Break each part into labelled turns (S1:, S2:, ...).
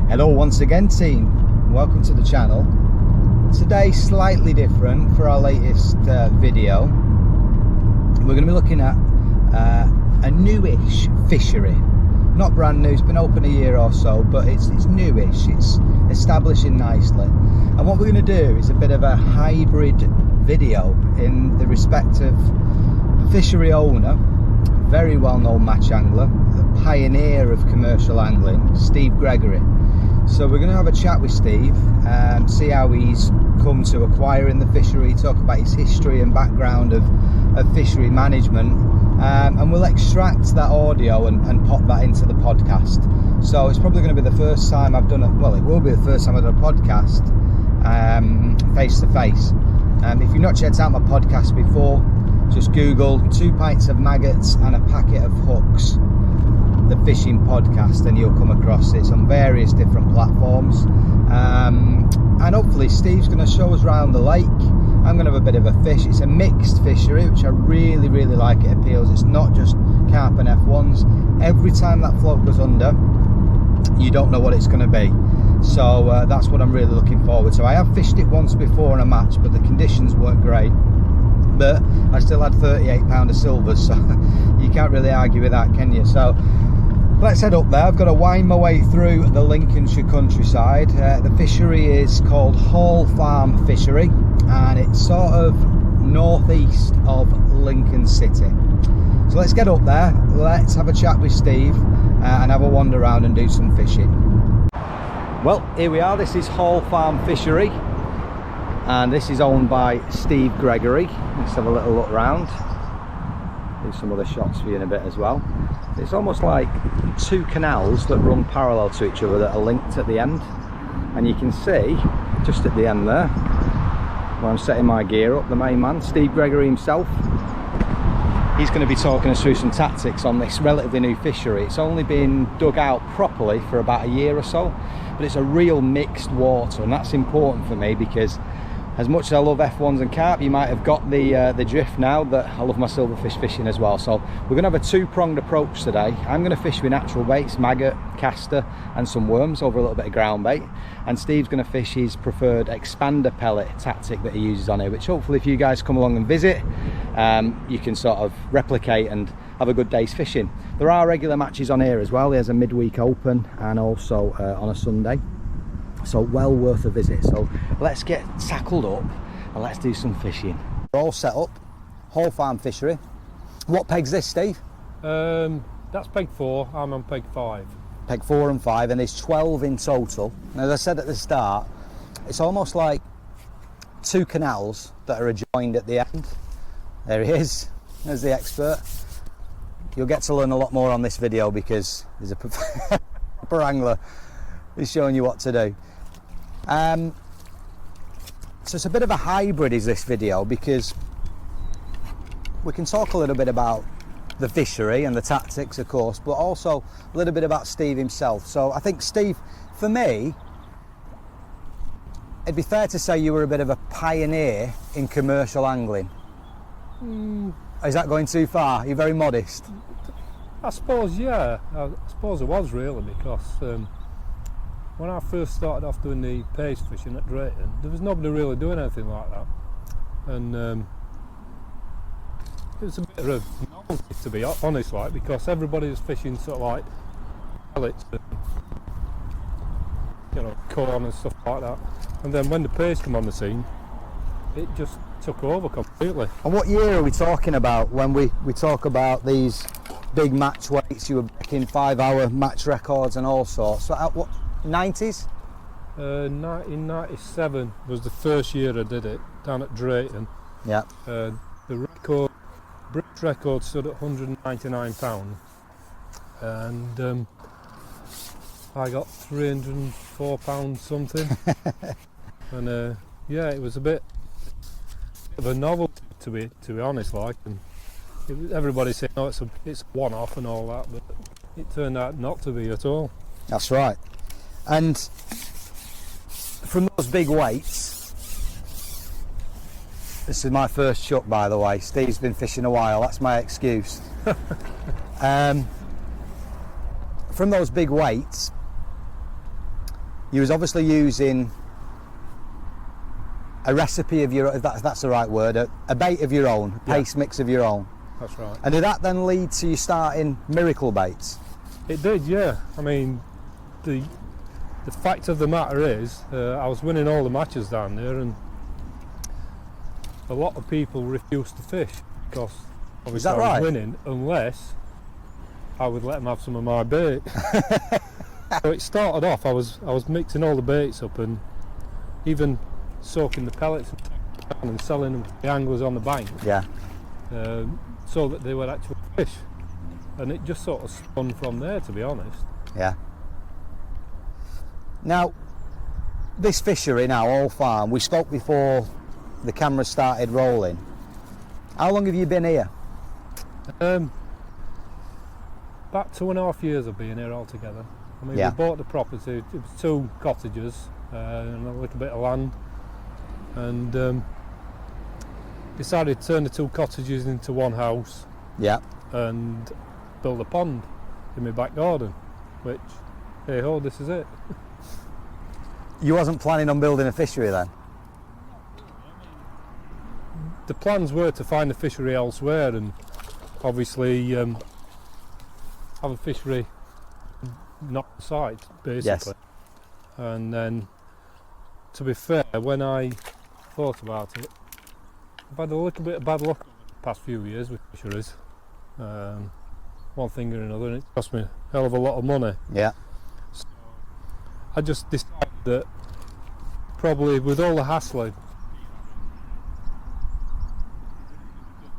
S1: Hello once again, team. Welcome to the channel. Today slightly different for our latest video. We're going to be looking at a newish fishery. Not brand new, it's been open a year or so, but it's newish, it's establishing nicely. And what we're going to do is a bit of a hybrid video in the respect of a fishery owner, a very well-known match angler, the pioneer of commercial angling, Steve Gregory. So we're going to have a chat with Steve, see how he's come to acquiring the fishery, talk about his history and background of fishery management, and we'll extract that audio and pop that into the podcast. So it's probably going to be the first time I've done it will be the first time I've done a podcast face to face. If you've not checked out my podcast before, just Google 2 pints of maggots and a packet of hooks, the fishing podcast, and you'll come across it on various different platforms. And hopefully Steve's going to show us around the lake. I'm going to have a bit of a fish. It's a mixed fishery, which I really like. It appeals. It's not just carp and F1s. Every time that float goes under, you don't know what it's going to be. So that's what I'm really looking forward to. I have fished it once before in a match, but the conditions weren't great. But I still had 38 pound of silvers, so you can't really argue with that, can you? So let's head up there. I've got to wind my way through the Lincolnshire countryside. The fishery is called Hall Farm Fishery, and it's sort of northeast of Lincoln City. So let's get up there, let's have a chat with Steve and have a wander around and do some fishing. Well, here we are. This is Hall Farm Fishery, and this is owned by Steve Gregory. Let's have a little look around, do some other shots for you in a bit as well. It's almost like two canals that run parallel to each other that are linked at the end, and you can see just at the end there where I'm setting my gear up, the main man, Steve Gregory himself. He's going to be talking us through some tactics on this relatively new fishery. It's only been dug out properly for about a year or so, but it's a real mixed water, and that's important for me because as much as I love F1s and carp, you might have got the drift now that I love my silverfish fishing as well. So we're going to have a two-pronged approach today. I'm going to fish with natural baits, maggot, castor and some worms over a little bit of ground bait, and Steve's going to fish his preferred expander pellet tactic that he uses on here, which hopefully if you guys come along and visit, you can sort of replicate and have a good day's fishing. There are regular matches on here as well. There's a midweek open and also on a Sunday. So well worth a visit. So let's get tackled up and let's do some fishing. We're all set up. Hall Farm Fishery. What peg's this, Steve?
S2: That's peg 4, I'm on peg 5.
S1: Peg 4 and 5, and there's 12 in total. And as I said at the start, it's almost like two canals that are adjoined at the end. There he is, there's the expert. You'll get to learn a lot more on this video because there's a proper angler who's showing you what to do. So it's a bit of a hybrid is this video, because we can talk a little bit about the fishery and the tactics of course, but also a little bit about Steve himself. So I think Steve, for me, it'd be fair to say you were a bit of a pioneer in commercial angling. Is that going too far? You're very modest.
S2: I suppose, yeah. I suppose it was really, because when I first started off doing the pace fishing at Drayton, there was nobody really doing anything like that, and it was a bit of a novelty, to be honest, like, because everybody was fishing sort of like pellets and, you know, corn and stuff like that. And then when the pace came on the scene, it just took over completely.
S1: And what year are we talking about when we talk about these big match weights? You were breaking 5-hour match records and all sorts. So what? 90s?
S2: In 97 was the first year I did it down at Drayton.
S1: Yeah.
S2: The British record stood at £199, and I got £304 something. And yeah, it was a bit of a novelty to be honest, like, and everybody said, no, it's a one-off and all that, but it turned out not to be at all.
S1: That's right. And from those big weights, this is my first chuck, by the way. Steve's been fishing a while, that's my excuse. From those big weights, you was obviously using a recipe of your, if that's the right word, a bait of your own, a paste mix of your own.
S2: That's right.
S1: And did that then lead to you starting Miracle Baits?
S2: It did, yeah. I mean, the fact of the matter is, I was winning all the matches down there, and a lot of people refused to fish because obviously I was winning unless I would let them have some of my bait. So it started off, I was mixing all the baits up and even soaking the pellets and selling them to the anglers on the bank.
S1: Yeah.
S2: So that they would actually fish. And it just sort of spun from there, to be honest.
S1: Yeah. Now, this fishery now, All Farm, we spoke before the camera started rolling. How long have you been here?
S2: About 2.5 years I've been here altogether. I mean, we bought the property, it was 2 cottages and a little bit of land, and decided to turn the 2 cottages into 1 house.
S1: Yeah.
S2: And build a pond in my back garden, which, hey ho, this is it.
S1: You wasn't planning on building a fishery then?
S2: The plans were to find a fishery elsewhere and obviously have a fishery not on site, basically. Yes. And then, to be fair, when I thought about it, I've had a little bit of bad luck the past few years with fisheries. One thing or another, and it cost me a hell of a lot of money.
S1: Yeah.
S2: So I just decided that probably with all the hassling,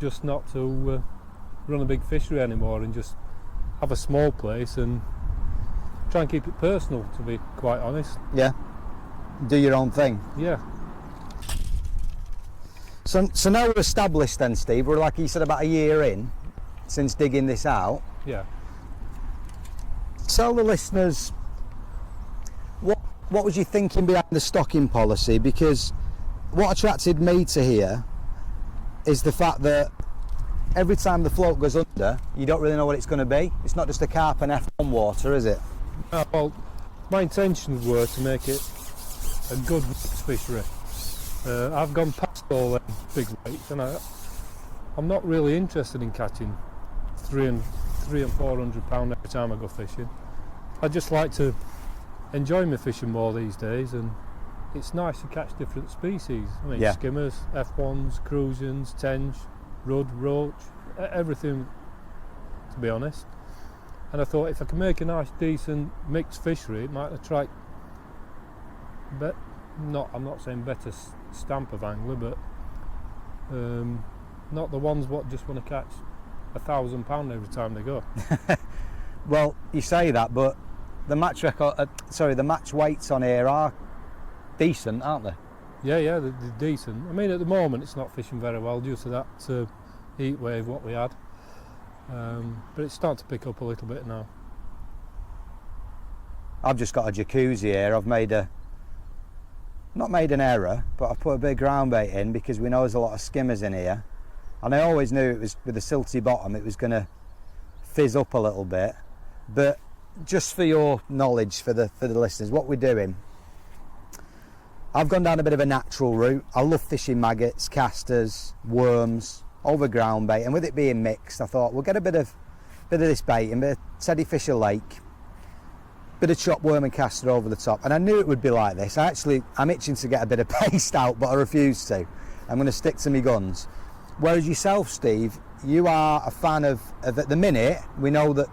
S2: just not to run a big fishery anymore and just have a small place and try and keep it personal, to be quite honest.
S1: Yeah. Do your own thing.
S2: Yeah.
S1: So now we're established then, Steve. We're, like you said, about a year in since digging this out.
S2: Yeah.
S1: Tell the listeners what was you thinking behind the stocking policy, because what attracted me to here is the fact that every time the float goes under, you don't really know what it's going to be. It's not just a carp and F1 water, is it?
S2: Well, my intentions were to make it a good fishery. I've gone past all them big weights, and I'm not really interested in catching 300 and 400 pound every time I go fishing. I just like to enjoy my fishing more these days, and it's nice to catch different species. I mean, skimmers, F1s, crucians, tench, rudd, roach, everything, to be honest. And I thought if I can make a nice, decent mixed fishery, it might attract, I'm not saying better stamp of angler, but not the ones what just want to catch £1,000 every time they go.
S1: Well, you say that, but the match the match weights on here are decent, aren't they?
S2: Yeah, they're decent. I mean, at the moment it's not fishing very well due to that heat wave what we had, but it's starting to pick up a little bit now.
S1: I've just got a jacuzzi here. I've not made an error, but I put a big ground bait in because we know there's a lot of skimmers in here, and I always knew it was, with a silty bottom, it was going to fizz up a little bit. But just for your knowledge, for the listeners, what we're doing, I've gone down a bit of a natural route. I love fishing maggots, casters, worms, over ground bait, and with it being mixed, I thought we'll get a bit of this bait, a bit of Teddy Fisher Lake, bit of chopped worm and caster over the top, and I knew it would be like this. I'm itching to get a bit of paste out, but I refuse to. I'm going to stick to my guns. Whereas yourself, Steve, you are a fan of at the minute, we know that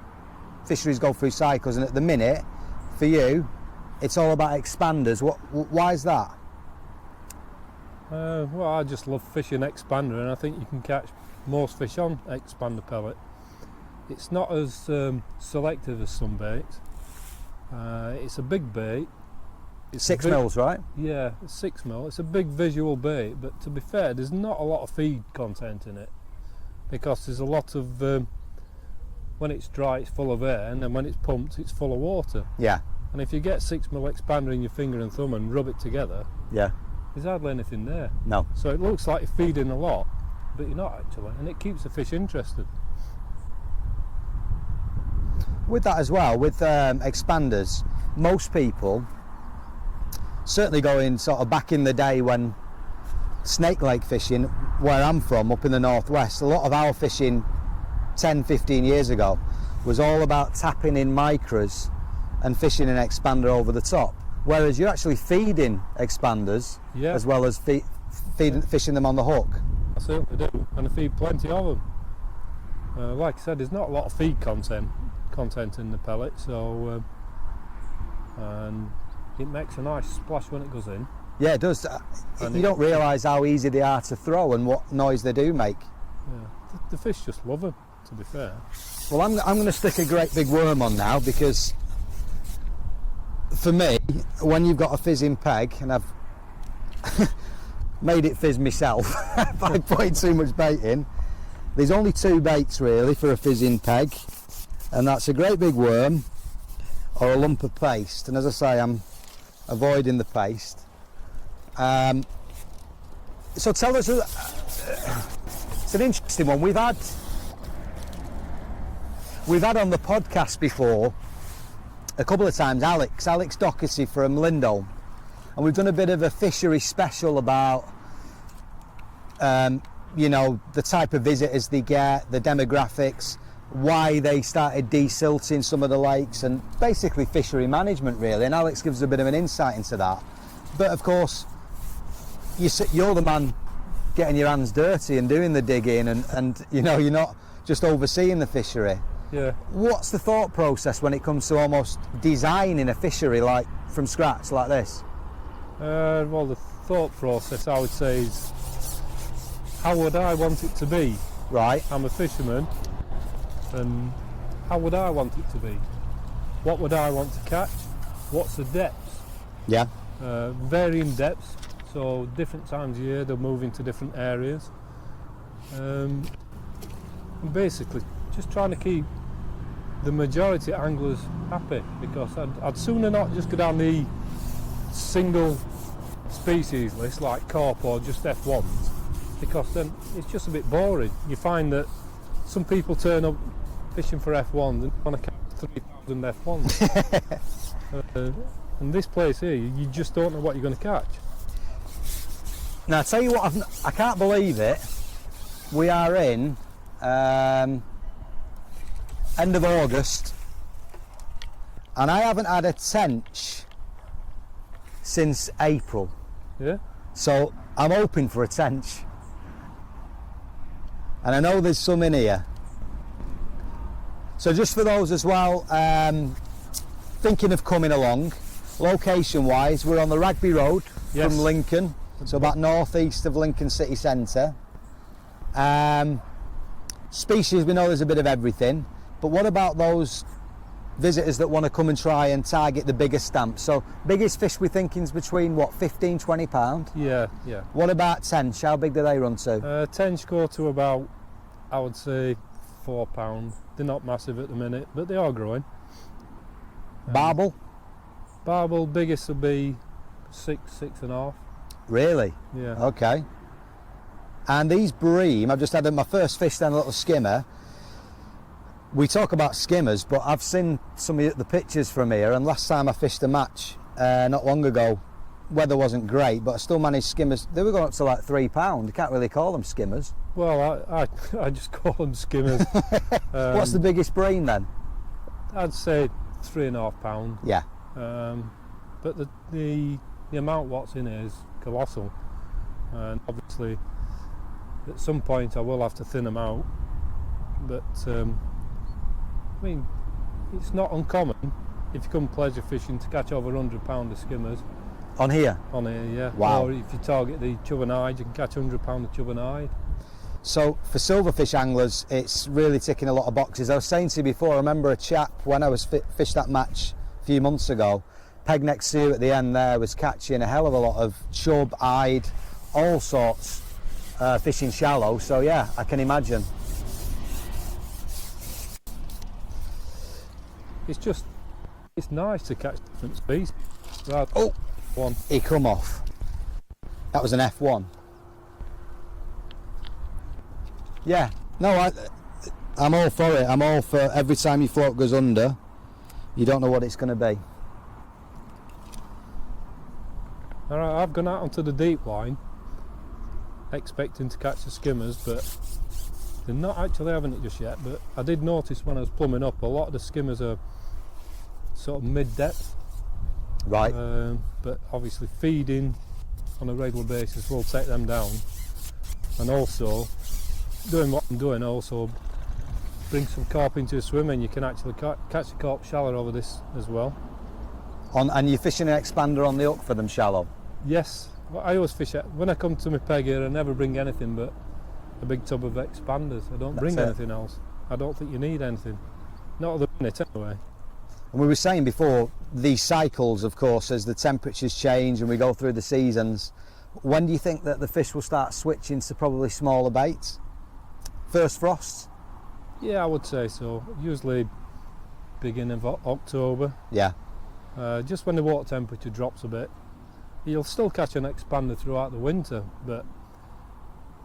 S1: fisheries go through cycles, and at the minute, for you, it's all about expanders. Why is that?
S2: Well, I just love fishing expander, and I think you can catch most fish on expander pellet. It's not as selective as some baits. It's a big bait. It's
S1: 6 mils, right?
S2: Yeah, 6 mil. It's a big visual bait, but to be fair, there's not a lot of feed content in it, because there's a lot of when it's dry, it's full of air, and then when it's pumped, it's full of water.
S1: Yeah.
S2: And if you get 6 mil expander in your finger and thumb and rub it together,
S1: yeah,
S2: there's hardly anything there.
S1: No.
S2: So it looks like you're feeding a lot, but you're not actually, and it keeps the fish interested.
S1: With that as well, with expanders, most people certainly going sort of back in the day when snake lake fishing, where I'm from, up in the northwest, a lot of our fishing 10-15 years ago was all about tapping in micras and fishing an expander over the top, whereas you're actually feeding expanders as well as fishing them on the hook.
S2: I certainly do, and I feed plenty of them. Like I said, there's not a lot of feed content in the pellet, so and it makes a nice splash when it goes in.
S1: Yeah, it does. You don't realise how easy they are to throw and what noise they do make.
S2: Yeah, the fish just love them, to be fair.
S1: Well, I'm going to stick a great big worm on now, because for me, when you've got a fizzing peg, and I've made it fizz myself by putting too much bait in, there's only 2 baits really for a fizzing peg, and that's a great big worm or a lump of paste. And as I say, I'm avoiding the paste. So tell us, it's an interesting one. We've had on the podcast before a couple of times Alex Doherty from Lindholm, and we've done a bit of a fishery special about you know, the type of visitors they get, the demographics, why they started desilting some of the lakes, and basically fishery management really, and Alex gives a bit of an insight into that. But of course you're the man getting your hands dirty and doing the digging, and you know, you're not just overseeing the fishery.
S2: Yeah.
S1: What's the thought process when it comes to almost designing a fishery like from scratch like this?
S2: Well, the thought process, I would say, is how would I want it to be?
S1: Right.
S2: I'm a fisherman, and how would I want it to be? What would I want to catch? What's the depth?
S1: Yeah.
S2: Varying depths, so different times of year they'll move into different areas. And basically just trying to keep the majority of anglers happy, because I'd sooner not just go down the single species list like carp or just F1s, because then it's just a bit boring. You find that some people turn up fishing for F1s and want to catch 3,000 F1s. And this place here, you just don't know what you're going to catch.
S1: Now I tell you what, I can't believe it, we are in end of August and I haven't had a tench since April.
S2: Yeah.
S1: So I'm hoping for a tench, and I know there's some in here. So just for those as well thinking of coming along, location wise, we're on the Rugby Road from Lincoln, so about northeast of Lincoln city centre. Species, we know there's a bit of everything, but what about those visitors that want to come and try and target the bigger stamps? So biggest fish we're thinking is between what, 15-20 pound?
S2: Yeah.
S1: What about tench? How big do they run to?
S2: Tench go to about, I would say, £4. They're not massive at the minute, but they are growing.
S1: Barbel?
S2: Barbel, biggest will be 6.5.
S1: Really?
S2: Yeah.
S1: Okay. And these bream, I've just had my first fish then, a little skimmer. We talk about skimmers, but I've seen some of the pictures from here, and last time I fished a match not long ago, weather wasn't great, but I still managed skimmers. They were going up to like £3. You can't really call them skimmers.
S2: Well, I just call them skimmers.
S1: What's the biggest bream then?
S2: I'd say £3.5.
S1: Yeah.
S2: But the amount what's in it is colossal, and obviously at some point I will have to thin them out, but I mean, it's not uncommon if you come pleasure fishing to catch over £100 of skimmers.
S1: On here?
S2: On here, yeah.
S1: Wow.
S2: Or if you target the chub and hide, you can catch £100 of chub and hide.
S1: So for silverfish anglers, it's really ticking a lot of boxes. I was saying to you before, I remember a chap when I was fished that match a few months ago, peg next to you at the end there was catching a hell of a lot of chub, hide, all sorts, fishing shallow. So yeah, I can imagine.
S2: It's nice to catch different species. Right.
S1: Oh,
S2: one.
S1: He come off. That was an F1. Yeah, no, I'm all for it. I'm all for every time your float goes under, you don't know what it's going to be.
S2: I've gone out onto the deep line expecting to catch the skimmers, but they're not actually having it just yet. But I did notice when I was plumbing up, a lot of the skimmers are sort of mid-depth.
S1: Right.
S2: But obviously feeding on a regular basis will take them down. And also, doing what I'm doing also bring some carp into the swim, and you can actually catch the carp shallow over this as well.
S1: And you're fishing an expander on the hook for them shallow?
S2: Yes, well, I always fish it. When I come to my peg here, I never bring anything but a big tub of expanders. I don't bring anything else. I don't think you need anything. Not at the minute anyway.
S1: And we were saying before, these cycles, of course, as the temperatures change and we go through the seasons, when do you think that the fish will start switching to probably smaller baits? First frosts?
S2: Yeah, I would say so. Usually beginning of October.
S1: Yeah.
S2: Just when the water temperature drops a bit. You'll still catch an expander throughout the winter, but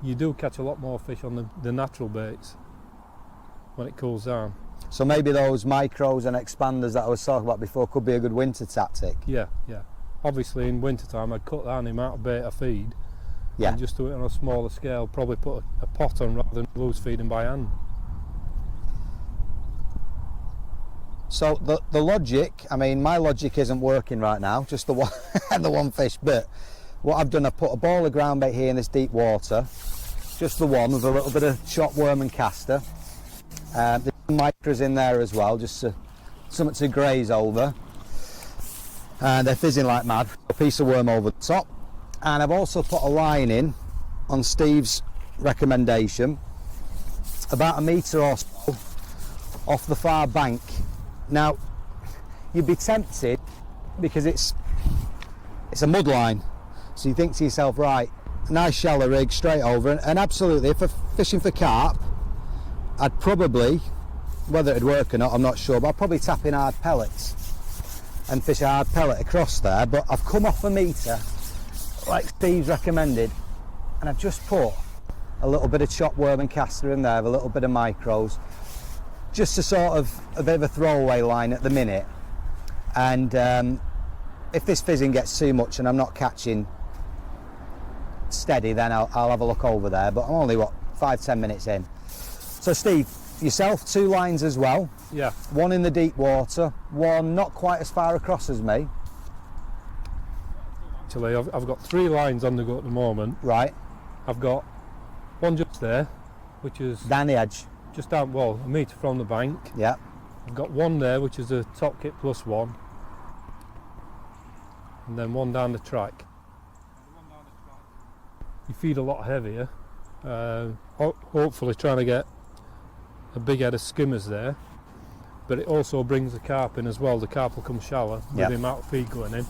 S2: you do catch a lot more fish on the natural baits when it cools down.
S1: So maybe those micros and expanders that I was talking about before could be a good winter tactic.
S2: Yeah. Obviously in winter time I'd cut down the amount of bait I feed.
S1: Yeah.
S2: And just do it on a smaller scale, probably put a pot on rather than loose feeding by hand.
S1: So the logic, I mean, my logic isn't working right now, just the one, the one fish, but what I've done, I've put a ball of ground bait here in this deep water, just the one with a little bit of chop worm and castor. There's micros in there as well, just something to graze over. And they're fizzing like mad, a piece of worm over the top. And I've also put a line in on Steve's recommendation, about a metre or so off the far bank. Now, you'd be tempted because it's a mud line, so you think to yourself, right, nice shallow rig straight over, and absolutely, if I'm fishing for carp, I'd probably, whether it'd work or not, I'm not sure, but I'd probably tap in hard pellets and fish a hard pellet across there. But I've come off a metre, like Steve's recommended, and I've just put a little bit of chopped worm and castor in there, a little bit of micros, just a sort of a bit of a throwaway line at the minute. And if this fizzing gets too much and I'm not catching steady, then I'll have a look over there, but I'm only 5-10 minutes in. So Steve, yourself 2 lines as well?
S2: Yeah.
S1: One in the deep water, one not quite as far across as me.
S2: Actually, I've got 3 lines on the go at the moment.
S1: Right.
S2: I've got one just there, which is
S1: Down the edge.
S2: just down, well, a metre from the bank.
S1: Yeah.
S2: I've got one there, which is a top kit plus one, and then one down the track. You feed a lot heavier, hopefully trying to get a big head of skimmers there, but it also brings the carp in as well. The carp will come shallow with the amount of feed going in.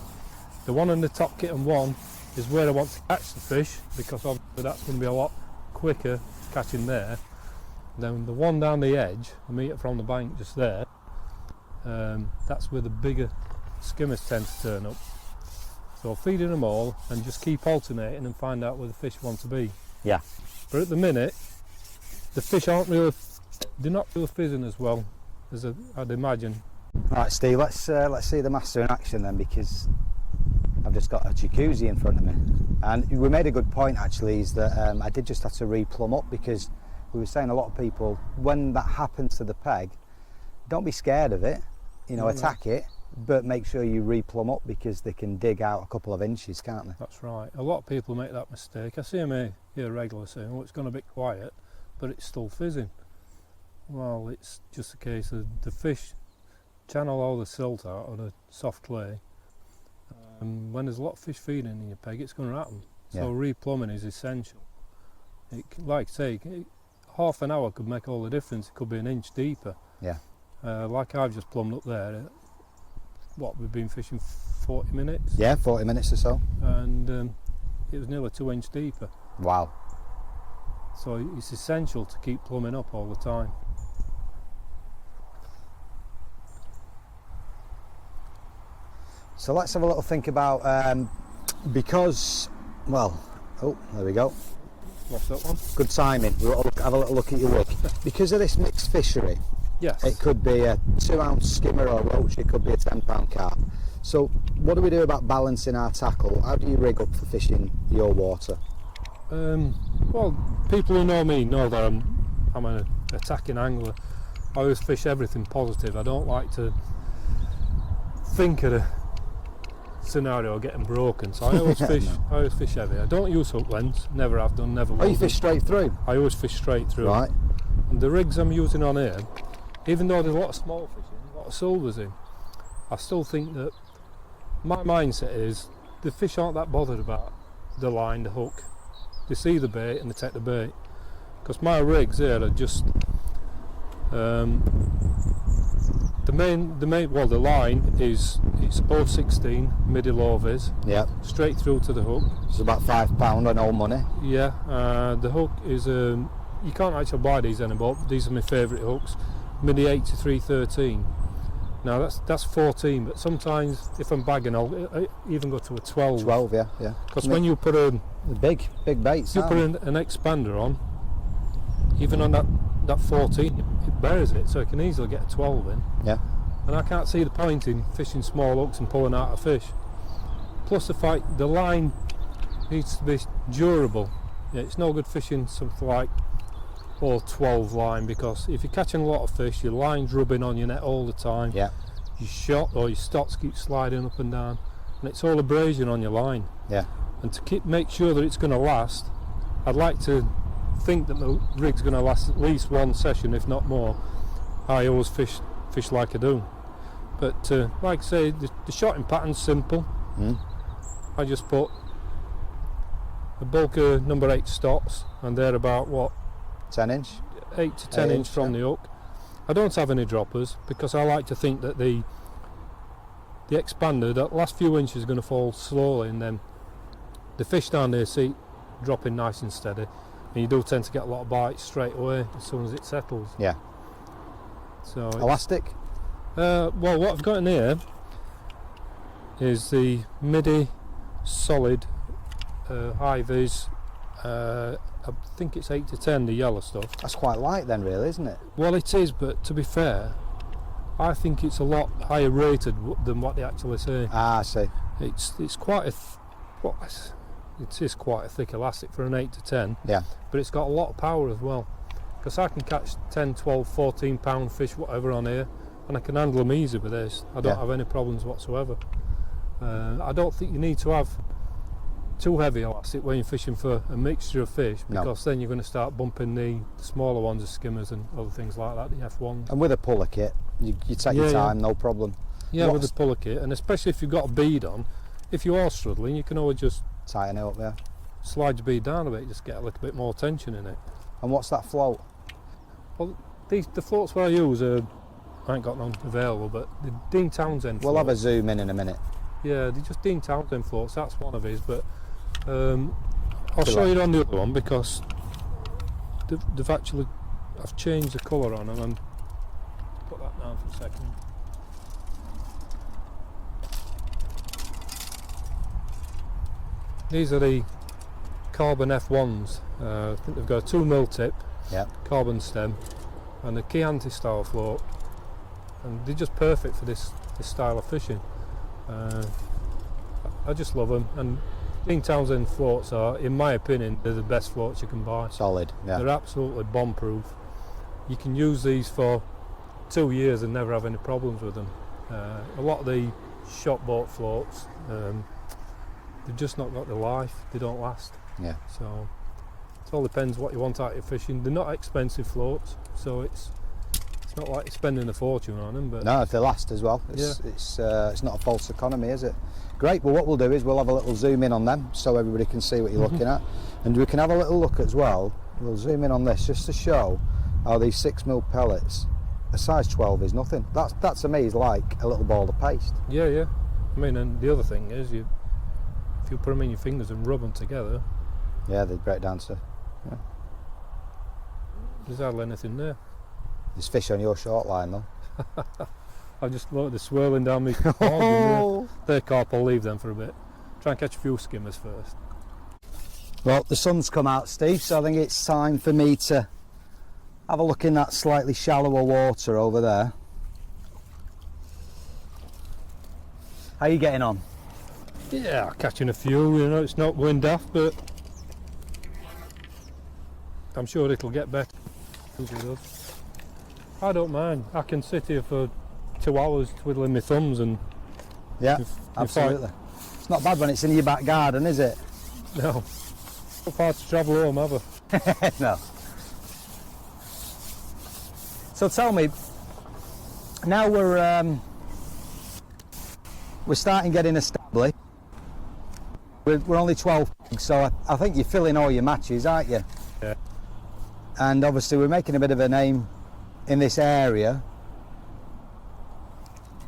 S2: The one in the top kit and one is where I want to catch the fish, because obviously that's going to be a lot quicker catching there. Then the one down the edge, a metre from the bank just there, that's where the bigger skimmers tend to turn up. So feeding them all and just keep alternating and find out where the fish want to be.
S1: Yeah.
S2: But at the minute, the fish they're not really fizzing as well as I'd imagine.
S1: Right, Steve, let's see the master in action then, because I've just got a jacuzzi in front of me. And we made a good point actually, is that I did just have to re-plumb up, because we were saying a lot of people, when that happens to the peg, don't be scared of it, you know, attack it, but make sure you re-plumb up, because they can dig out a couple of inches, can't they?
S2: That's right. A lot of people make that mistake. I see them here regularly saying, oh, it's gone a bit quiet, but it's still fizzing. Well, it's just a case of the fish channel all the silt out on a soft clay. When there's a lot of fish feeding in your peg, it's going to happen. So re-plumbing is essential. Like I say, half an hour could make all the difference. It could be an inch deeper.
S1: Yeah.
S2: Like I've just plumbed up there. We've been fishing 40 minutes?
S1: Yeah, 40 minutes or so.
S2: And it was nearly 2 inches deeper.
S1: Wow.
S2: So it's essential to keep plumbing up all the time.
S1: So let's have a little think about, because, well, oh, there we go.
S2: What's that one?
S1: Good timing. We'll have a little look at your work. Because of this mixed fishery,
S2: Yes.
S1: it could be a 2-ounce skimmer or roach, it could be a 10-pound carp. So what do we do about balancing our tackle? How do you rig up for fishing your water?
S2: Well, people who know me know that I'm an attacking angler. I always fish everything positive. I don't like to think of the scenario getting broken, so I always fish.
S1: No.
S2: I always fish heavy. I don't use hook lengths. Never have done. Never will.
S1: Oh, you fish straight through?
S2: I always fish straight through.
S1: Right.
S2: And the rigs I'm using on here, even though there's a lot of small fishing, a lot of silvers in, I still think that my mindset is the fish aren't that bothered about the line, the hook. They see the bait and they take the bait. Because my rigs here are just the line is, it's 0.16 midi low vis,
S1: Yeah.
S2: straight through to the hook.
S1: It's about £5 on old money.
S2: Yeah, the hook is you can't actually buy these anymore. These are my favourite hooks, midi 8 to 313. Now that's 14, but sometimes if I'm bagging, I'll even go to a 12.
S1: 12, yeah.
S2: Because when you put a
S1: Big baits.
S2: you put an expander on, even on that 14, it buries it, so you can easily get a 12 in.
S1: Yeah.
S2: And I can't see the point in fishing small hooks and pulling out a fish. Plus the line needs to be durable. Yeah, it's no good fishing something like 12 line, because if you're catching a lot of fish, your line's rubbing on your net all the time.
S1: Yeah.
S2: Your shot or your stocks keep sliding up and down, and it's all abrasion on your line.
S1: Yeah.
S2: And to make sure that it's going to last, I'd like to think that the rig's going to last at least one session, if not more. I always fish like I do. But like I say, the shotting pattern's simple. I just put a bulk of number 8 stocks, and they're about what?
S1: 10 inch?
S2: 8 to 10 inch from the hook. I don't have any droppers because I like to think that the expander, that last few inches, is going to fall slowly, and then the fish down there see dropping nice and steady, and you do tend to get a lot of bites straight away as soon as it settles.
S1: Yeah.
S2: So
S1: Elastic?
S2: well, what I've got in here is the midi solid high vis. I think it's 8 to 10, the yellow stuff.
S1: That's quite light then, really, isn't it?
S2: Well, it is, but to be fair, I think it's a lot higher rated than what they actually say.
S1: Ah, I see.
S2: It's quite it is quite a thick elastic for an 8 to 10.
S1: Yeah.
S2: But it's got a lot of power as well, because I can catch 10, 12, 14 pound fish, whatever, on here, and I can handle them easy with this. I don't have any problems whatsoever. I don't think you need to have too heavy elastic when you're fishing for a mixture of fish, because then you're going to start bumping the smaller ones, the skimmers and other things like that, the F1s.
S1: And with a puller kit, you take your time, no problem.
S2: Yeah, with a puller kit, and especially if you've got a bead on, if you are struggling, you can always just
S1: tighten it up there.
S2: Slide your bead down a bit, just get a little bit more tension in it.
S1: And what's that float?
S2: Well, the floats where I use I ain't got none available, but the Dean Townsend
S1: We'll
S2: float,
S1: have a zoom in a minute.
S2: Yeah, they're just Dean Townsend floats, that's one of his, but I'll show you on the other one, because I've changed the colour on them, and put that down for a second. These are the carbon F1s. I think they've got a 2mm tip, carbon stem, and a Chianti style float, and they're just perfect for this style of fishing. I just love them, and Dean Townsend floats are, in my opinion, they're the best floats you can buy.
S1: Solid, yeah.
S2: They're absolutely bomb proof. You can use these for 2 years and never have any problems with them. A lot of the shop bought floats, they've just not got the life, they don't last.
S1: Yeah.
S2: So it all depends what you want out of your fishing. They're not expensive floats, so it's not like you're spending a fortune on them. But
S1: no, if they last as well, it's not a false economy, is it? Great. Well, what we'll do is we'll have a little zoom in on them so everybody can see what you're looking at, and we can have a little look as well. We'll zoom in on this just to show how these 6mm pellets, a size 12 is nothing. That to me is like a little ball of paste.
S2: Yeah. I mean, and the other thing is, if you put them in your fingers and rub them together,
S1: yeah, they break down to. Yeah.
S2: There's hardly anything there.
S1: There's fish on your short line though.
S2: I just look, they're swirling down me. Oh, they're carp, I'll leave them for a bit. Try and catch a few skimmers first.
S1: Well, the sun's come out, Steve, so I think it's time for me to have a look in that slightly shallower water over there. How are you getting on?
S2: Yeah, catching a few, you know, it's not wind off, but I'm sure it'll get better. Usually does. I don't mind. I can sit here for 2 hours twiddling my thumbs and...
S1: Yeah, absolutely. It's not bad when it's in your back garden, is it?
S2: No. Not far to travel home, have I?
S1: No. So tell me, now we're starting getting established. We're only 12 pigs, so I think you're filling all your matches, aren't you?
S2: Yeah.
S1: And obviously we're making a bit of a name in this area.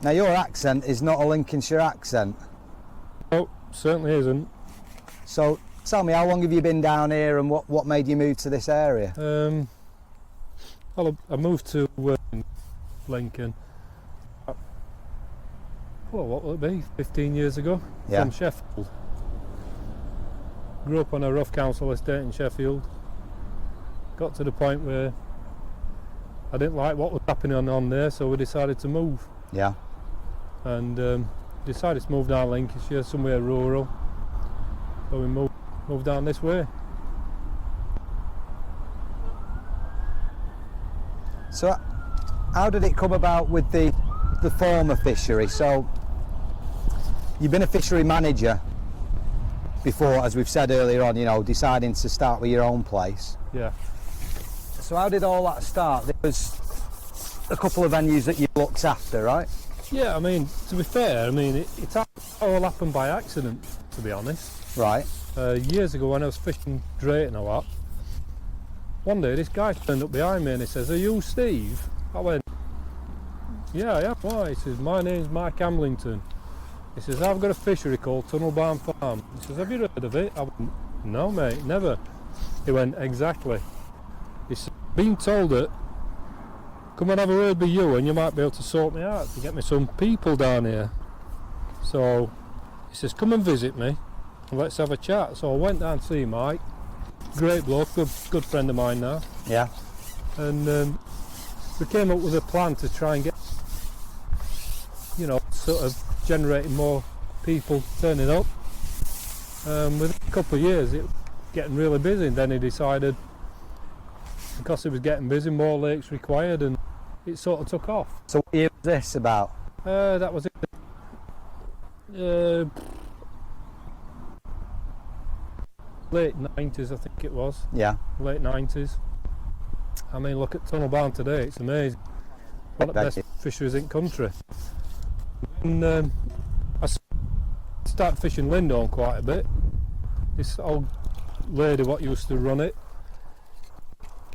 S1: Now your accent is not a Lincolnshire accent.
S2: No, certainly isn't.
S1: So tell me, how long have you been down here and what made you move to this area?
S2: Well, I moved to Lincoln, well, what will it be, 15 years ago,
S1: Yeah.
S2: from Sheffield. Grew up on a rough council estate in Sheffield. Got to the point where I didn't like what was happening on there, so we decided to move.
S1: Yeah.
S2: And decided to move down Lincolnshire, somewhere rural. So we moved down this way.
S1: So how did it come about with the former fishery? So you've been a fishery manager before, as we've said earlier on, you know, deciding to start with your own place.
S2: Yeah.
S1: So how did all that start? There was a couple of venues that you looked after, right?
S2: Yeah, I mean, to be fair, I mean, it all happened by accident, to be honest.
S1: Right.
S2: Years ago when I was fishing Drayton a lot, one day this guy turned up behind me and he says, "Are you Steve?" I went, "Yeah, I am." Why? He says, "My name's Mike Hamlington." He says, "I've got a fishery called Tunnel Barn Farm." He says, "Have you heard of it?" I went, "No mate, never." He went, "Exactly." He said, "Been told that, come and have a word with you and you might be able to sort me out to get me some people down here." So he says, "Come and visit me and let's have a chat." So I went down to see Mike. Great bloke, good friend of mine now.
S1: Yeah.
S2: And we came up with a plan to try and get, you know, sort of generating more people turning up. Within a couple of years it was getting really busy, and then he decided, because it was getting busy, more lakes required, and it sort of took off.
S1: So what year was this about?
S2: That was it. Late 90s I think it was.
S1: Yeah.
S2: Late 90s. I mean, look at Tunnel Barn today, it's amazing. One of the best fisheries in country. And I started fishing Lindholm quite a bit. This old lady what used to run it,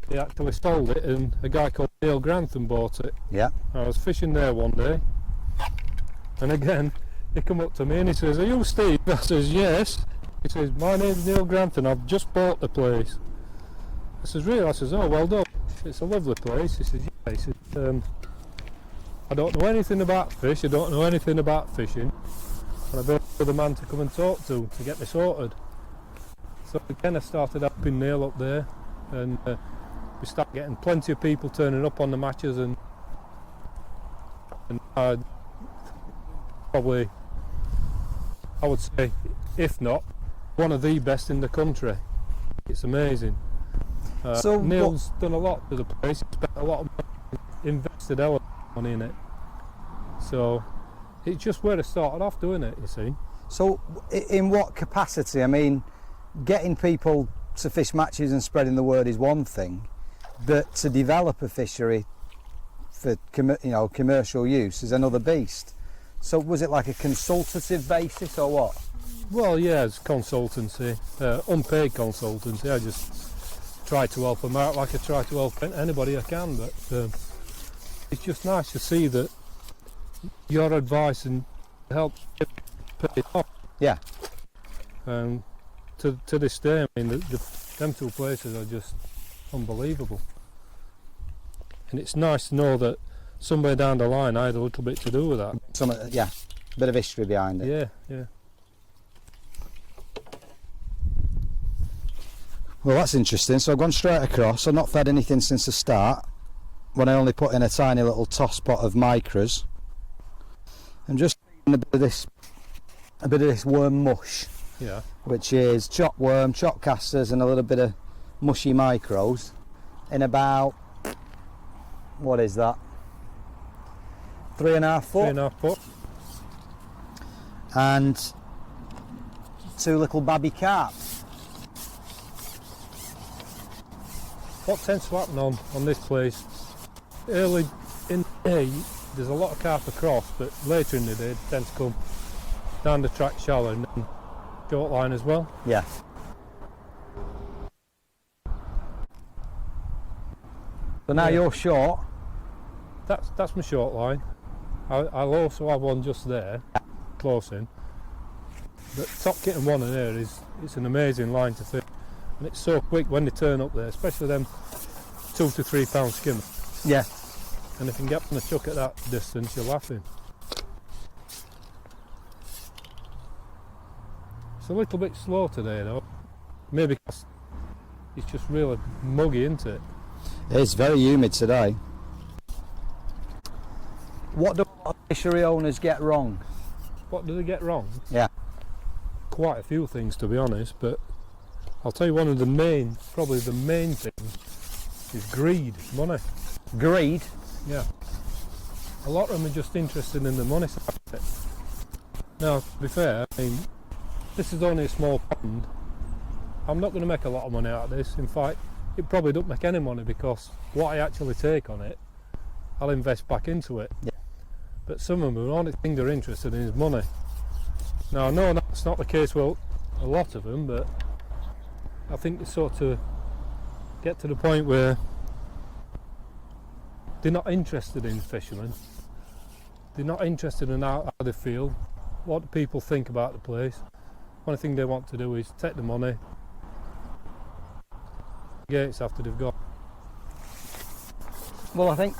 S2: he actually sold it, and a guy called Neil Grantham bought it.
S1: Yeah.
S2: I was fishing there one day, and again he come up to me and he says, "Are you Steve?" I says, "Yes." He says, "My name's Neil Grantham, I've just bought the place." I says, "Really?" I says, "Oh, well done. It's a lovely place." He says, "Yeah." He says, "I don't know anything about fish, I don't know anything about fishing, and I've been for the man to come and talk to get me sorted." So again I started helping Neil up there, and we started getting plenty of people turning up on the matches, and probably, I would say, if not, one of the best in the country. It's amazing.
S1: So
S2: Neil's done a lot to the place, he spent a lot of money, invested a lot of money in it. So it's just where it started off doing it, you see.
S1: So in what capacity? I mean, getting people to fish matches and spreading the word is one thing, but to develop a fishery for commercial use is another beast. So was it like a consultative basis or what?
S2: Well, yeah, it's consultancy, unpaid consultancy. I just try to help them out like I try to help anybody I can, but it's just nice to see that your advice and help pay off.
S1: Yeah.
S2: To this day, I mean, them two places are just unbelievable. And it's nice to know that somewhere down the line I had a little bit to do with that.
S1: Yeah, a bit of history behind it.
S2: Yeah, yeah.
S1: Well, that's interesting. So I've gone straight across. I've not fed anything since the start, when I only put in a tiny little toss pot of micras. I'm just a bit of this worm mush,
S2: Yeah.
S1: which is chopped worm, chopped casters, and a little bit of mushy micros, in about, what is that? 3.5 foot.
S2: 3.5 foot.
S1: And 2 little babby carp.
S2: What tends to happen on this place, early in the day, there's a lot of carp across, but later in the day, they tend to come down the track shallow and then short line as well.
S1: Yeah. So now you're short.
S2: That's my short line. I'll also have one just there, close in. The top kitten one in there it's an amazing line to fish, and it's so quick when they turn up there, especially them 2 to 3 pound skimmer.
S1: Yeah.
S2: And if you can get on a chuck at that distance, you're laughing. It's a little bit slow today though, maybe because it's just really muggy, isn't it?
S1: It's very humid today. What do fishery owners get wrong?
S2: What do they get wrong?
S1: Yeah.
S2: Quite a few things, to be honest, but I'll tell you one of the main, probably the main thing, is greed, money.
S1: Greed?
S2: Yeah. A lot of them are just interested in the money side of it. Now, to be fair, I mean, this is only a small pond. I'm not going to make a lot of money out of this. In fact, it probably don't make any money because what I actually take on it, I'll invest back into it.
S1: Yeah.
S2: But some of them, the only thing they're interested in is money. Now, I know that's not the case with a lot of them, but I think they sort of get to the point where they're not interested in fishermen. They're not interested in how they feel, what do people think about the place. Only thing they want to do is take the money, gates after they've got.
S1: Well, I think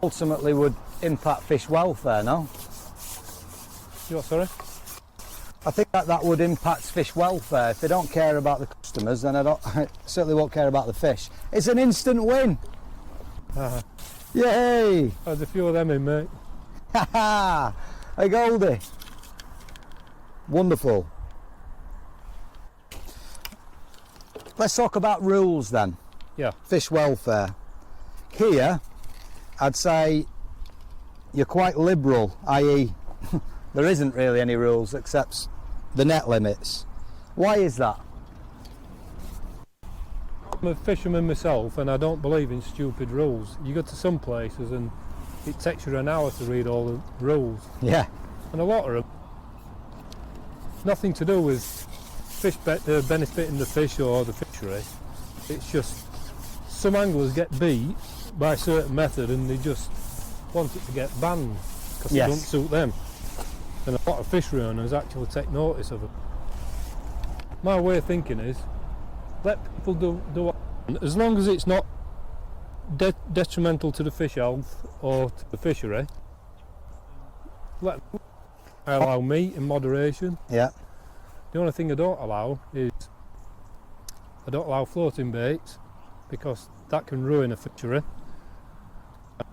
S1: ultimately would impact fish welfare, no?
S2: You what, sorry?
S1: I think that would impact fish welfare. If they don't care about the customers, then I certainly won't care about the fish. It's an instant win. Yay!
S2: There's a few of them in, mate.
S1: Ha ha! A goldie. Wonderful. Let's talk about rules then.
S2: Yeah.
S1: Fish welfare. Here, I'd say you're quite liberal, i.e. there isn't really any rules except the net limits. Why is that?
S2: I'm a fisherman myself and I don't believe in stupid rules. You go to some places and it takes you an hour to read all the rules.
S1: Yeah.
S2: And a lot of them, nothing to do with fish benefiting the fish or the fishery. It's just some anglers get beat by a certain method and they just want it to get banned because
S1: Yes.
S2: it doesn't suit them. And a lot of fishery owners actually take notice of it. My way of thinking is, let people do what they want, as long as it's not detrimental to the fish health or to the fishery. I allow meat in moderation.
S1: Yeah.
S2: The only thing I don't allow is I don't allow floating baits because that can ruin a fishery,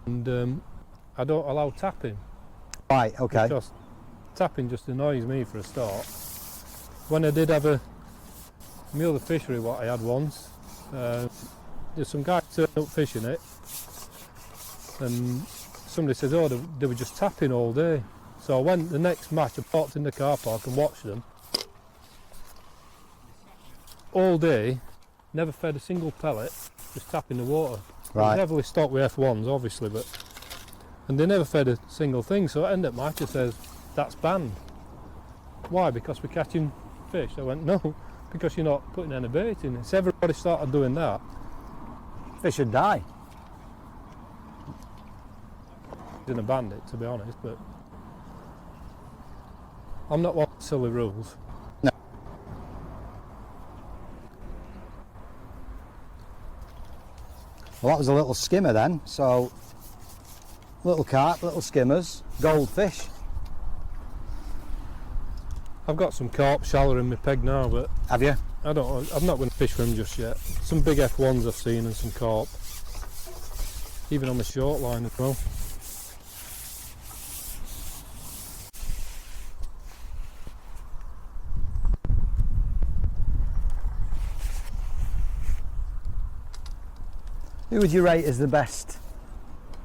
S2: and I don't allow tapping.
S1: Right, okay.
S2: Because tapping just annoys me for a start. When I did have my other fishery, what I had once, there's some guy turned up fishing it, and somebody said, oh, they were just tapping all day. So I went the next match, I parked in the car park and watched them all day, never fed a single pellet, just tapping the water.
S1: Right.
S2: It was heavily stocked with F1s, obviously, and they never fed a single thing. So at the end of the match, it says, that's banned. Why? Because we're catching fish. I went, no, because you're not putting any bait in. If everybody started doing that,
S1: Fish would die.
S2: didn't have banned it, to be honest, but I'm not one of silly rules.
S1: No. Well, that was a little skimmer then. So, little carp, little skimmers, goldfish.
S2: I've got some carp shallow in my peg now, but
S1: Have you?
S2: I'm not going to fish for them just yet. Some big F1s I've seen and some carp, even on the short line as well.
S1: Who would you rate as the best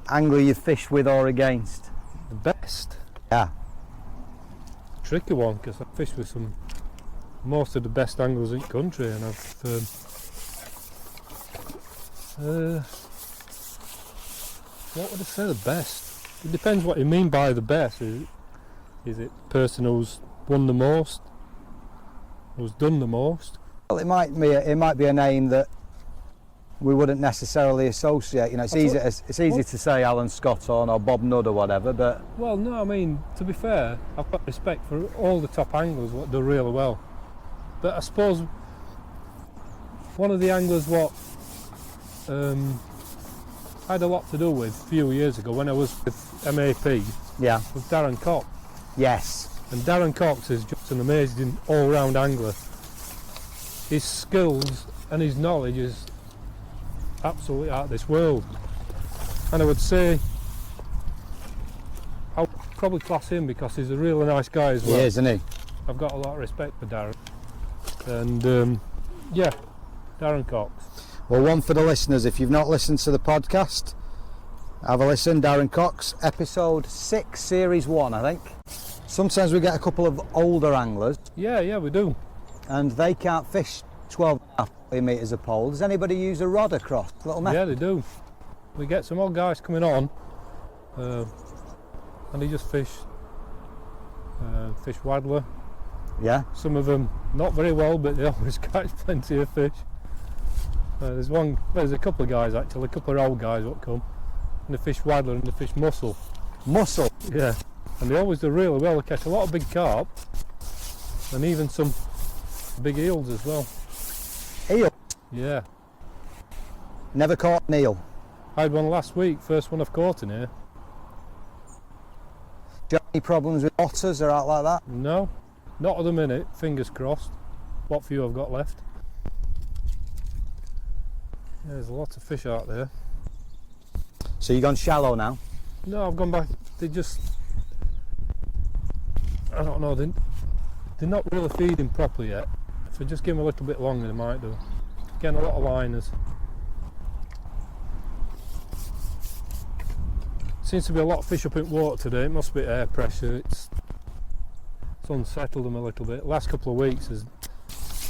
S1: angler you've fished with or against?
S2: The best?
S1: Yeah.
S2: Tricky one, because I fished with most of the best anglers in the country, and I've what would I say the best? It depends what you mean by the best. Is it person who's won the most, who's done the most?
S1: Well, it might be a name that we wouldn't necessarily associate. You know, it's easy to say Alan Scotton or Bob Nudd or whatever, but
S2: well, no, I mean, to be fair, I've got respect for all the top anglers what do really well. But I suppose one of the anglers what I had a lot to do with a few years ago when I was with MAP,
S1: yeah,
S2: was Darren Cox.
S1: Yes.
S2: And Darren Cox is just an amazing all-round angler. His skills and his knowledge is absolutely out of this world. And I would say I would probably class him because he's a really nice guy as well.
S1: He is, isn't he?
S2: I've got a lot of respect for Darren. And yeah, Darren Cox.
S1: Well, one for the listeners, if you've not listened to the podcast, have a listen. Darren Cox, episode 6, series 1, I think. Sometimes we get a couple of older anglers.
S2: Yeah, we do.
S1: And they can't fish 12.5 metres a pole. Does anybody use a rod across? Little method?
S2: Yeah, they do. We get some old guys coming on, and they just fish waddler.
S1: Yeah.
S2: Some of them not very well, but they always catch plenty of fish. There's a couple of guys actually, a couple of old guys that come, and they fish waddler and they fish mussel.
S1: Mussel?
S2: Yeah, and they always do really well. They catch a lot of big carp, and even some big eels as well.
S1: Eel?
S2: Yeah.
S1: Never caught an eel?
S2: I had one last week, first one I've caught in here.
S1: Do you have any problems with otters or out like that?
S2: No, not at the minute, fingers crossed. What few I've got left. Yeah, there's a lot of fish out there.
S1: So you've gone shallow now?
S2: No, I've gone back. They just, I don't know, they're not really feeding properly yet. If I just give them a little bit longer, they might do. Getting a lot of liners. Seems to be a lot of fish up in water today. It must be air pressure. It's unsettled them a little bit. Last couple of weeks,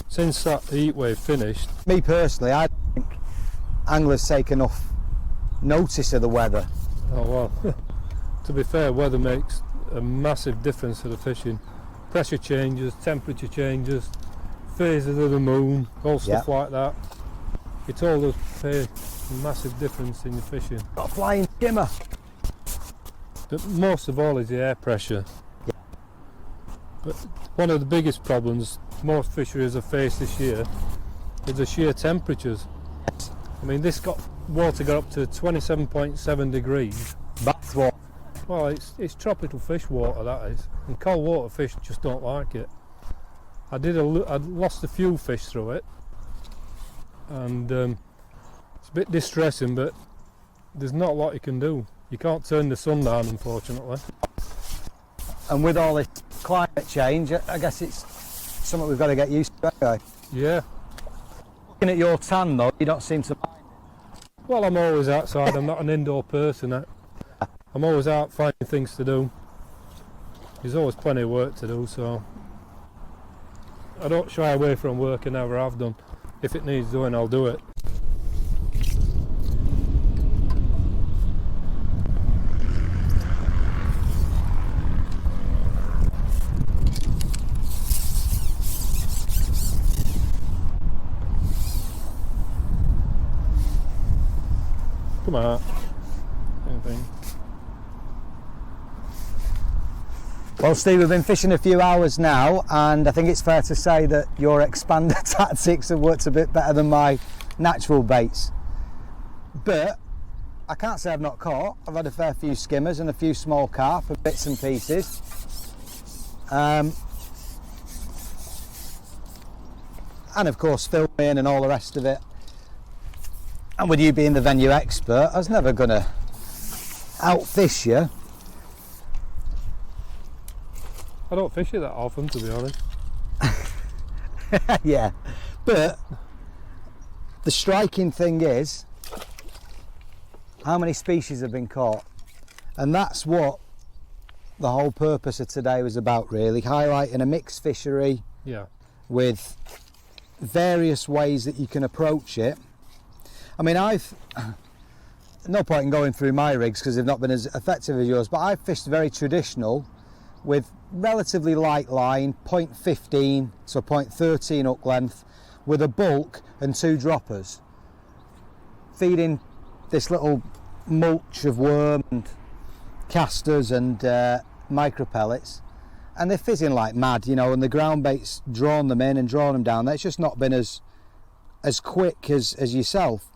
S2: since that heat wave finished.
S1: Me personally, I think anglers take enough notice of the weather.
S2: Oh well, to be fair, weather makes a massive difference to the fishing. Pressure changes, temperature changes, phases of the moon, all stuff like that. It all does pay a massive difference in your fishing.
S1: Got a flying skimmer.
S2: But most of all is the air pressure.
S1: Yeah.
S2: But one of the biggest problems most fisheries have faced this year is the sheer temperatures. I mean, water got up to 27.7 degrees.
S1: Bath water.
S2: Well, it's tropical fish water, that is, and cold water fish just don't like it. I'd lost a few fish through it, and it's a bit distressing, but there's not a lot you can do. You can't turn the sun down, unfortunately.
S1: And with all this climate change, I guess it's something we've got to get used to anyway.
S2: Yeah.
S1: Looking at your tan though, you don't seem to mind.
S2: Well, I'm always outside. I'm not an indoor person. I'm always out finding things to do. There's always plenty of work to do, so I don't shy away from work, and never have done. If it needs doing, I'll do it. Come on. Anything.
S1: Well, Steve, we've been fishing a few hours now, and I think it's fair to say that your expander tactics have worked a bit better than my natural baits. But I can't say I've not caught. I've had a fair few skimmers and a few small carp and bits and pieces. And of course filming and all the rest of it. And with you being the venue expert, I was never going to outfish you.
S2: I don't fish it that often, to be honest.
S1: Yeah, but the striking thing is, how many species have been caught. And that's what the whole purpose of today was about, really, highlighting a mixed fishery with various ways that you can approach it. I mean, no point in going through my rigs because they've not been as effective as yours, but I've fished very traditional with relatively light line, 0.15 to 0.13 hook length, with a bulk and 2 droppers, feeding this little mulch of worm and casters and micro pellets, and they're fizzing like mad, you know, and the ground bait's drawn them in and drawn them down. It's just not been as quick as yourself,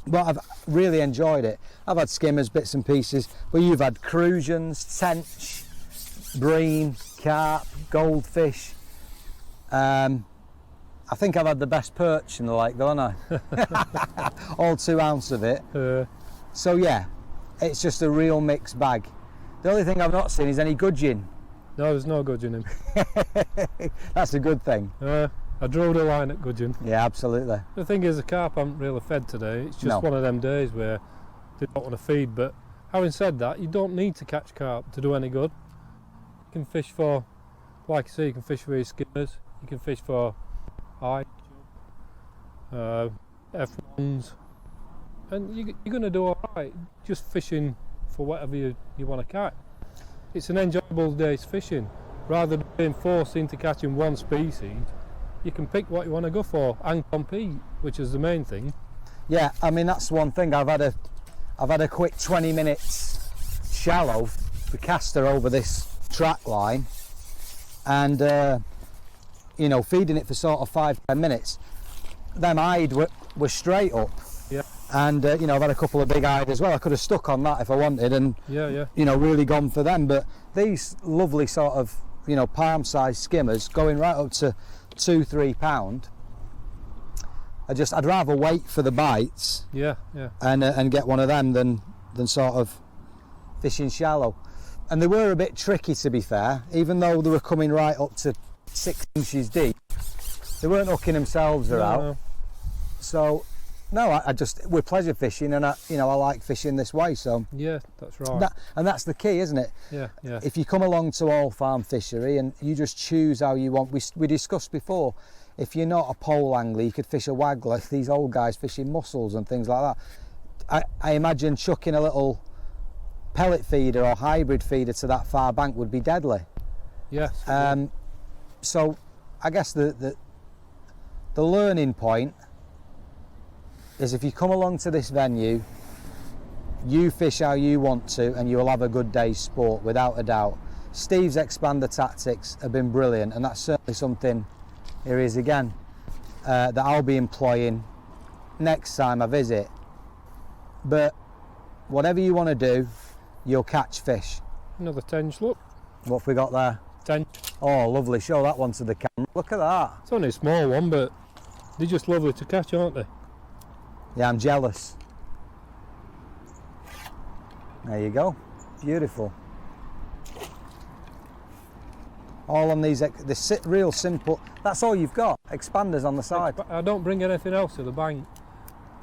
S1: but I've really enjoyed it. I've had skimmers, bits and pieces, but you've had crusions, tench, bream, carp, goldfish. I think I've had the best perch in the lake, don't I? All 2 ounce of it. So yeah, it's just a real mixed bag. The only thing I've not seen is any gudgeon.
S2: No, there's no gudgeon in.
S1: That's a good thing.
S2: I drew the line at gudgeon.
S1: Yeah, absolutely.
S2: The thing is, the carp haven't really fed today. It's just one of them days where they don't want to feed. But having said that, you don't need to catch carp to do any good. You can fish for, like I say, you can fish for your skimmers. You can fish for F1s, and you're going to do all right just fishing for whatever you want to catch. It's an enjoyable day's fishing. Rather than being forced into catching one species, you can pick what you want to go for and compete, which is the main thing. Yeah,
S1: I mean, that's one thing. I've had a quick 20 minutes shallow the caster over this track line, and you know, feeding it for sort of 5-10 minutes. Them eyed were straight up.
S2: Yeah.
S1: And you know, I've had a couple of big eyed as well. I could have stuck on that if I wanted, and you know, really gone for them. But these lovely sort of, you know, palm-sized skimmers going right up to 2-3 pound. I'd rather wait for the bites. And get one of them than sort of fishing shallow. And they were a bit tricky, to be fair, even though they were coming right up to 6 inches deep. They weren't hooking themselves out.
S2: No.
S1: So no, we're pleasure fishing, and I like fishing this way. So
S2: yeah, that's right.
S1: And that's the key, isn't it?
S2: Yeah.
S1: If you come along to all farm fishery and you just choose how you want, we discussed before, if you're not a pole angler, you could fish a wag like these old guys fishing mussels and things like that. I imagine chucking a little pellet feeder or hybrid feeder to that far bank would be deadly.
S2: Yes.
S1: So I guess the learning point is, if you come along to this venue, you fish how you want to and you will have a good day's sport, without a doubt. Steve's expander tactics have been brilliant, and that's certainly something, here he is again, that I'll be employing next time I visit. But whatever you want to do, you'll catch fish.
S2: Another tench, look.
S1: What have we got there?
S2: Tench.
S1: Oh, lovely. Show that one to the camera. Look at that.
S2: It's only a small one, but they're just lovely to catch, aren't they?
S1: Yeah, I'm jealous. There you go. Beautiful. All on these, real simple. That's all you've got. Expanders on the side.
S2: I don't bring anything else to the bank.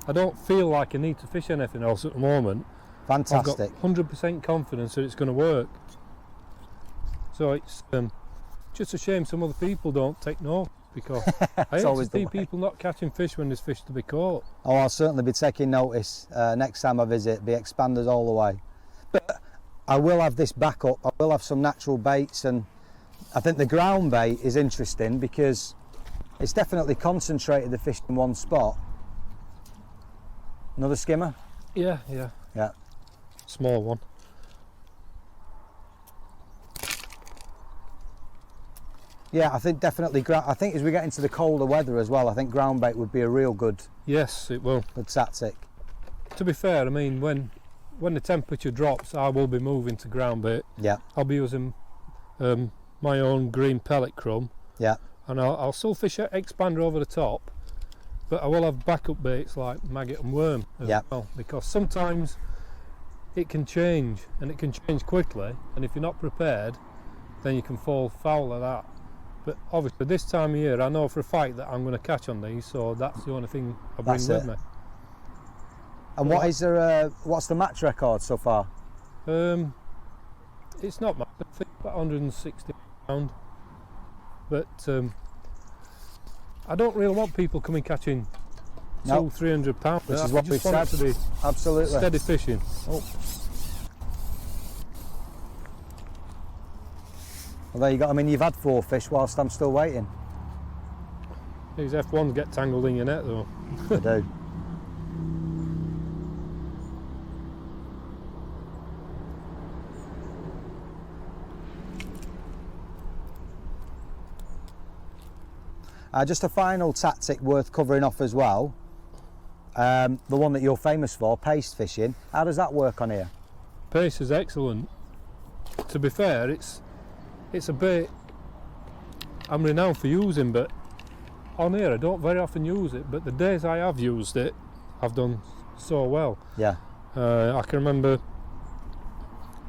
S2: I don't feel like I need to fish anything else at the moment.
S1: Fantastic.
S2: I've got 100% confidence that it's going to work. So it's just a shame some other people don't take note, because I hate to see people not catching fish when there's fish to be caught.
S1: Oh, I'll certainly be taking notice next time I visit. Be expanders all the way. But I will have this backup. I will have some natural baits, and I think the ground bait is interesting because it's definitely concentrated the fish in one spot. Another skimmer?
S2: Yeah. Small one.
S1: Yeah, I think definitely. I think as we get into the colder weather as well, I think ground bait would be a real good.
S2: Yes, it will.
S1: Good tactic.
S2: To be fair, I mean, when the temperature drops, I will be moving to ground bait.
S1: Yeah.
S2: I'll be using my own green pellet crumb.
S1: Yeah.
S2: And I'll still fish an expander over the top, but I will have backup baits like maggot and worm as well, because sometimes it can change, and it can change quickly, and if you're not prepared, then you can fall foul of that. But obviously this time of year, I know for a fact that I'm going to catch on these, so that's the only thing I bring with me.
S1: And what is there? What's the match record so far?
S2: It's not much. I think about £160, but I don't really want people coming catching £200-300.
S1: Which is what we've said.
S2: To be
S1: Absolutely.
S2: steady fishing. Oh.
S1: Well, there you go. I mean, you've had 4 fish whilst I'm still waiting.
S2: These F1s get tangled in your net though.
S1: They do. Just a final tactic worth covering off as well. The one that you're famous for, paste fishing. How does that work on here?
S2: Pace is excellent. To be fair, it's a bait I'm renowned for using, but on here I don't very often use it, but the days I have used it I've done so well.
S1: Yeah.
S2: I can remember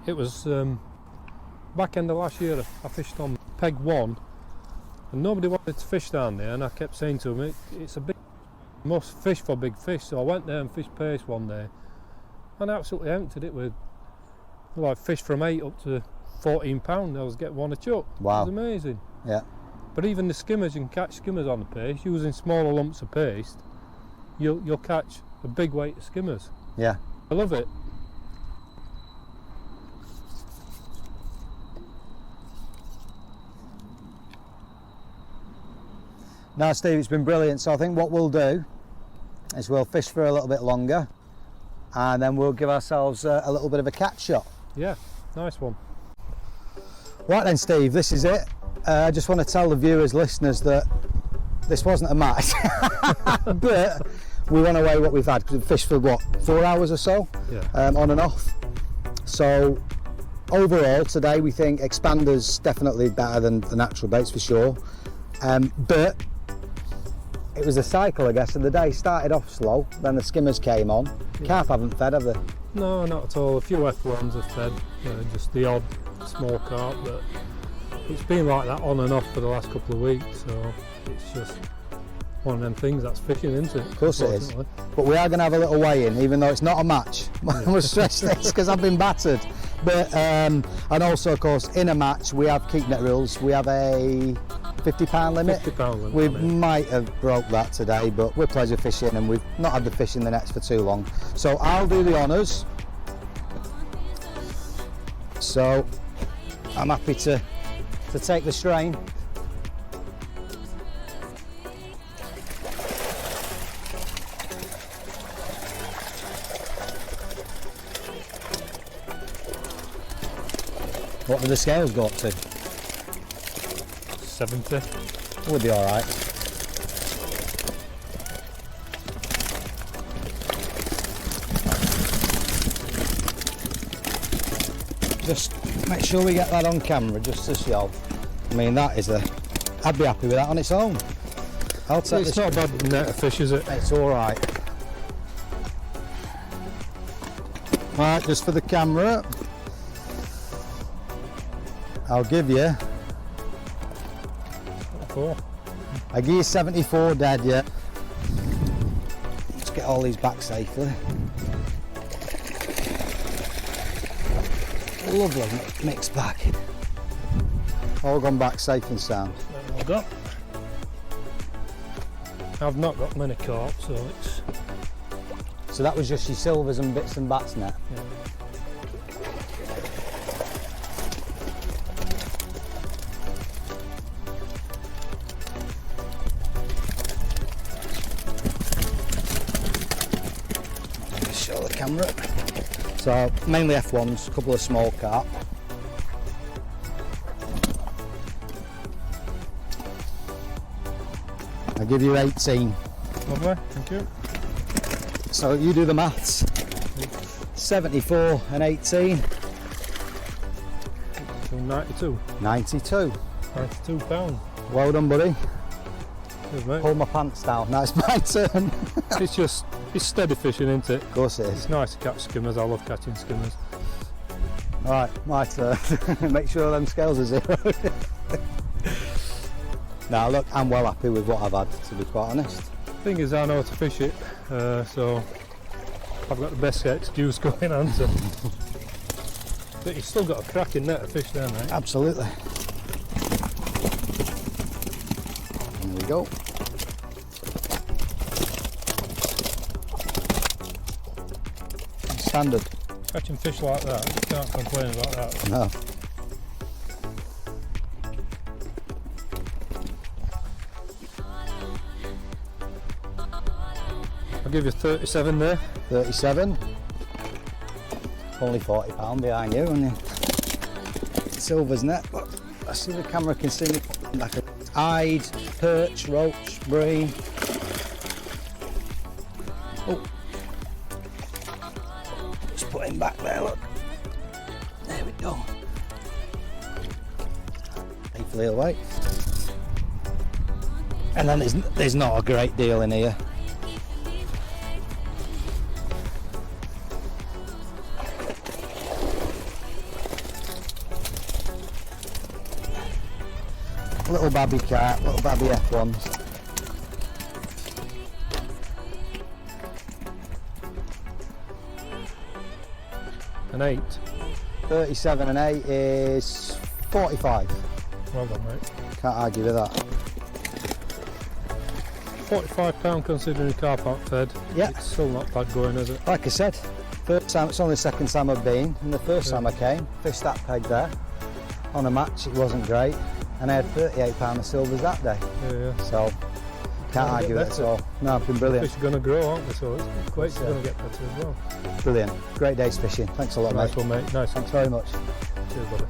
S2: it was back end of last year I fished on peg 1 and nobody wanted to fish down there, and I kept saying to them it's a big, must fish for big fish. So I went there and fished pace one day and absolutely emptied it with like fish from 8 up to £14. I was getting 1 a chuck.
S1: Wow.
S2: It was amazing.
S1: Yeah.
S2: But even the skimmers, you can catch skimmers on the paste using smaller lumps of paste. You'll catch a big weight of skimmers.
S1: Yeah.
S2: I love it.
S1: Now, Steve, it's been brilliant. So I think what we'll do is we'll fish for a little bit longer, and then we'll give ourselves a little bit of a catch shot.
S2: Yeah, nice one.
S1: Right then, Steve, this is it. I just want to tell the viewers, listeners, that this wasn't a match, but we went away what we've had, because we fished for what, 4 hours or so,
S2: Yeah.
S1: On and off. So overall today we think Expander's definitely better than the natural baits for sure, but it was a cycle, I guess, and the day started off slow, then the skimmers came on.
S2: Yeah.
S1: Carp haven't fed, have they?
S2: No, not at all. A few F1s have fed, just the odd small carp, but it's been like that on and off for the last couple of weeks, so it's just one of them things that's fishing, isn't it?
S1: Of course it is. But we are going to have a little weigh-in, even though it's not a match. I must stress this because I've been battered. But and also, of course, in a match we have keep net rules. We have a £50 limit.
S2: £50 limit.
S1: We might have broke that today, but we're pleasure fishing and we've not had the fish in the nets for too long. So I'll do the honours. So I'm happy to take the strain. What do the scales go up to?
S2: 70.
S1: We'll be alright. Just make sure we get that on camera, just to show. I mean, that is I'd be happy with that on its own. I'll take
S2: It's not a bad net of fish, is it?
S1: It's alright. Right, just for the camera, I'll give you. I give you 74 dead, yeah. Let's get all these back safely. Lovely mixed bag. All gone back safe and sound.
S2: Well done. I've not got many carp, so it's...
S1: So that was just your silvers and bits and bats net?
S2: Yeah.
S1: Show the camera. So mainly F1s, a couple of small carp. I give you 18.
S2: Lovely, thank you.
S1: So you do the maths. 74 and 18.
S2: So 92.
S1: 92.
S2: £92.
S1: Well done, buddy.
S2: Cheers, mate.
S1: Pull my pants down. Now it's my turn.
S2: It's steady fishing, isn't it?
S1: Of course it is.
S2: It's nice to catch skimmers. I love catching skimmers.
S1: Alright, my turn. Make sure them scales are zero. Now look, I'm well happy with what I've had, to be quite honest.
S2: Thing is, I know how to fish it, so I've got the best excuse going on, so. But you've still got a cracking net of fish there, mate.
S1: Absolutely. There we go. Standard.
S2: Catching fish like that, you can't complain about that.
S1: No.
S2: I'll give you 37 there.
S1: 37. Only £40 behind you, and silver's net. But let's see if the camera can see me. Like a hide, perch, roach, bream. Oh, just put him back there. Look, there we go. Hopefully he'll wait. And then there's not a great deal in here. Little babby carp, little babby F1s.
S2: An 8.
S1: 37 and 8 is 45.
S2: Well done, mate.
S1: Can't argue with that.
S2: £45 considering carp aren't fed.
S1: Yeah.
S2: It's still not bad going, is it?
S1: Like I said, first time, it's only the second time I've been, and the first time I came, fished that peg there. On a match, it wasn't great, and I had £38 of silvers that day.
S2: Yeah.
S1: So, can't argue with it at all. No, it's been brilliant.
S2: Fish are going to grow, aren't they? So it's quite going to get better as well.
S1: Brilliant. Great day's fishing. Thanks a lot,
S2: Nice
S1: mate.
S2: one, mate. Nice one.
S1: Thanks very much.
S2: Cheers, buddy.